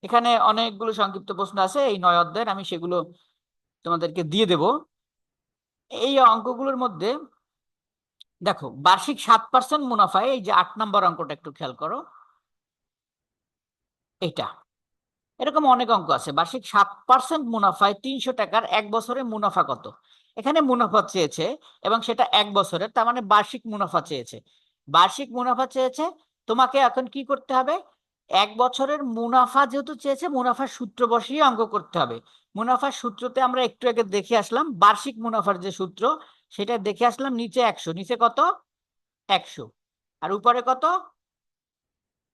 এখানে অনেকগুলো সংক্ষিপ্ত প্রশ্ন আছে এই 9 অধ্যায়ের, আমি সেগুলো তোমাদেরকে দিয়ে দেব। এই অঙ্কগুলোর মধ্যে দেখো, বার্ষিক 7% মুনাফায়, এই যে 8 নম্বর অঙ্কটা একটু খেয়াল করো, এটা এরকম অনেক অঙ্ক আছে। বার্ষিক 7% মুনাফায় 300 টাকার 1 বছরে মুনাফা কত? এখানে মুনাফা চেয়েছে এবং সেটা 1 বছরের, তার মানে বার্ষিক মুনাফা চেয়েছে। বার্ষিক মুনাফা চেয়েছে, তোমাকে এখন কি করতে হবে? 1 বছরের মুনাফা যেহেতু চেয়েছে, মুনাফার সূত্র বসিয়ে অঙ্ক করতে হবে। মুনাফার সূত্রতে আমরা একটু আগে দেখে আসলাম, বার্ষিক মুনাফার যে সূত্র সেটা দেখে আসলাম। নিচে 100, নিচে কত? 100। আর উপরে কত?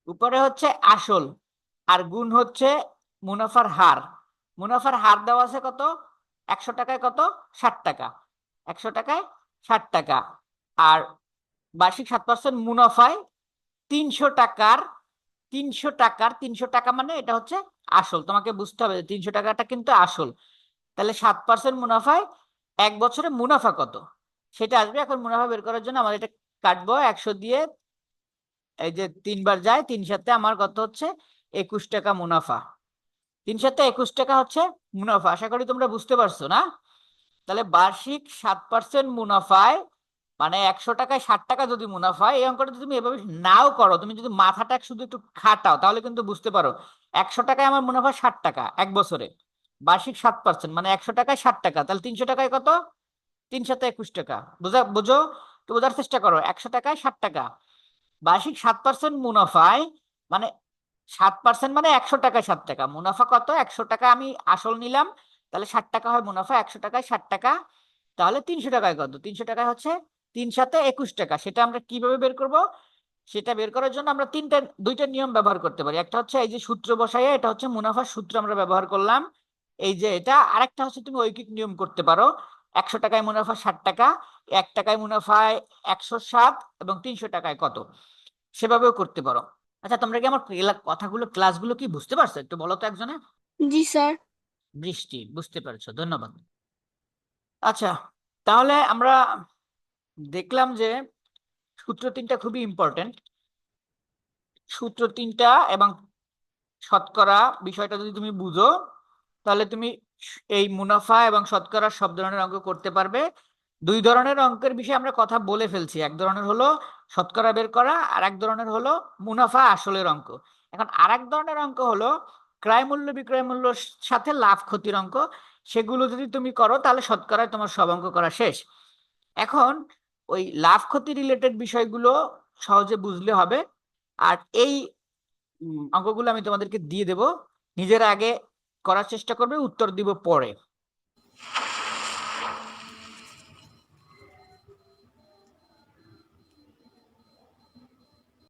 উপরে হচ্ছে আসল, আর গুণ হচ্ছে মুনাফার হার। মুনাফার হার দেওয়া আছে কত? 100 টাকায় কত? 60 টাকা। 100 টাকায় 60 টাকা। আর বার্ষিক 7% মুনাফায় 300 টাকার 300 টাকা মানে এটা হচ্ছে আসল। তোমাকে বুঝতে হবে যে 300 টাকাটা কিন্তু আসল। তাহলে 7% মুনাফায় 1 বছরে মুনাফা কত সেটা আসবে। এখন মুনাফা বের করার জন্য আমার এটা কাটবো 100 দিয়ে। এই যে 3 বার যায়, 3 সাথে আমার কত হচ্ছে? 21 টাকা মুনাফা। 3 সাথে 21 টাকা হচ্ছে মুনাফা। আশা করি তোমরা বুঝতে পারছো না? তাহলে বার্ষিক 7% মুনাফায়, মানে 100 টাকায় 60 টাকা যদি মুনাফা, এই অঙ্কটা যদি তুমি এভাবে নাও করো, তুমি যদি মাথাটা শুধু একটু খাটাও তাহলে কিন্তু বুঝতে পারো। 100 টাকায় আমার মুনাফা 60 টাকা 1 বছরে, বার্ষিক 7% মানে 100 টাকায় 60 টাকা, তাহলে 300 টাকায় কত? 3 সাথে 21 টাকা। বুঝো? তো বোঝার চেষ্টা করো। 100 টাকায় 60 টাকা, বার্ষিক 7% মুনাফায়, মানে 7% মানে 100 টাকায় 60 টাকা। মুনাফা কত? 100 টাকা আমি আসল নিলাম, তাহলে 60 টাকা হয় মুনাফা। 100 টাকায় 60 টাকা, তাহলে 300 টাকায় কত? 300 টাকায় হচ্ছে 3 সাথে 21 টাকা। সেটা আমরা কিভাবে বের করব? সেটা বের করার জন্য আমরা দুইটা নিয়ম ব্যবহার করতে পারি। একটা হচ্ছে এই যে সূত্র বসাইয়া, এটা হচ্ছে মুনাফার সূত্র আমরা ব্যবহার করলাম, এই যে এটা। আরেকটা হচ্ছে তুমি ঐকিক নিয়ম করতে পারো। 100 টাকায় মুনাফা 60 টাকা, 1 টাকায় মুনাফায় 107, এবং 300 টাকায় কত, সেভাবেও করতে পারো। আচ্ছা, তোমরা কি আমার কথাগুলো, ক্লাসগুলো কি বুঝতে পারছো? একটু বলো তো একজনে। জি স্যার। বৃষ্টি, বুঝতে পারছো, ধন্যবাদ। আচ্ছা, তাহলে আমরা দেখলাম যে সূত্র 3টা খুবই ইম্পর্টেন্ট। সূত্র 3টা এবং শতকরা বিষয়টা যদি তুমি বুঝো, তাহলে তুমি এই মুনাফা এবং শতকরা সব ধরনের অঙ্ক করতে পারবে। 2 ধরনের অঙ্কের বিষয়ে আমরা কথা বলে ফেলছি। এক ধরনের হলো শতকরা বের করা, আর এক ধরনের হলো মুনাফা আসলের অঙ্ক। এখন আর এক ধরনের অঙ্ক হলো ক্রয় মূল্য বিক্রয় মূল্যর সাথে লাভ ক্ষতির অঙ্ক। সেগুলো যদি তুমি করো তাহলে শতকরায় তোমার সব অঙ্ক করা শেষ। এখন ওই লাভ ক্ষতি রিলেটেড বিষয়গুলো সহজে বুঝলে হবে। আর এই অঙ্কগুলো আমি তোমাদেরকে দিয়ে দেব, নিজেরা আগে করার চেষ্টা করবে, উত্তর দিব পরে।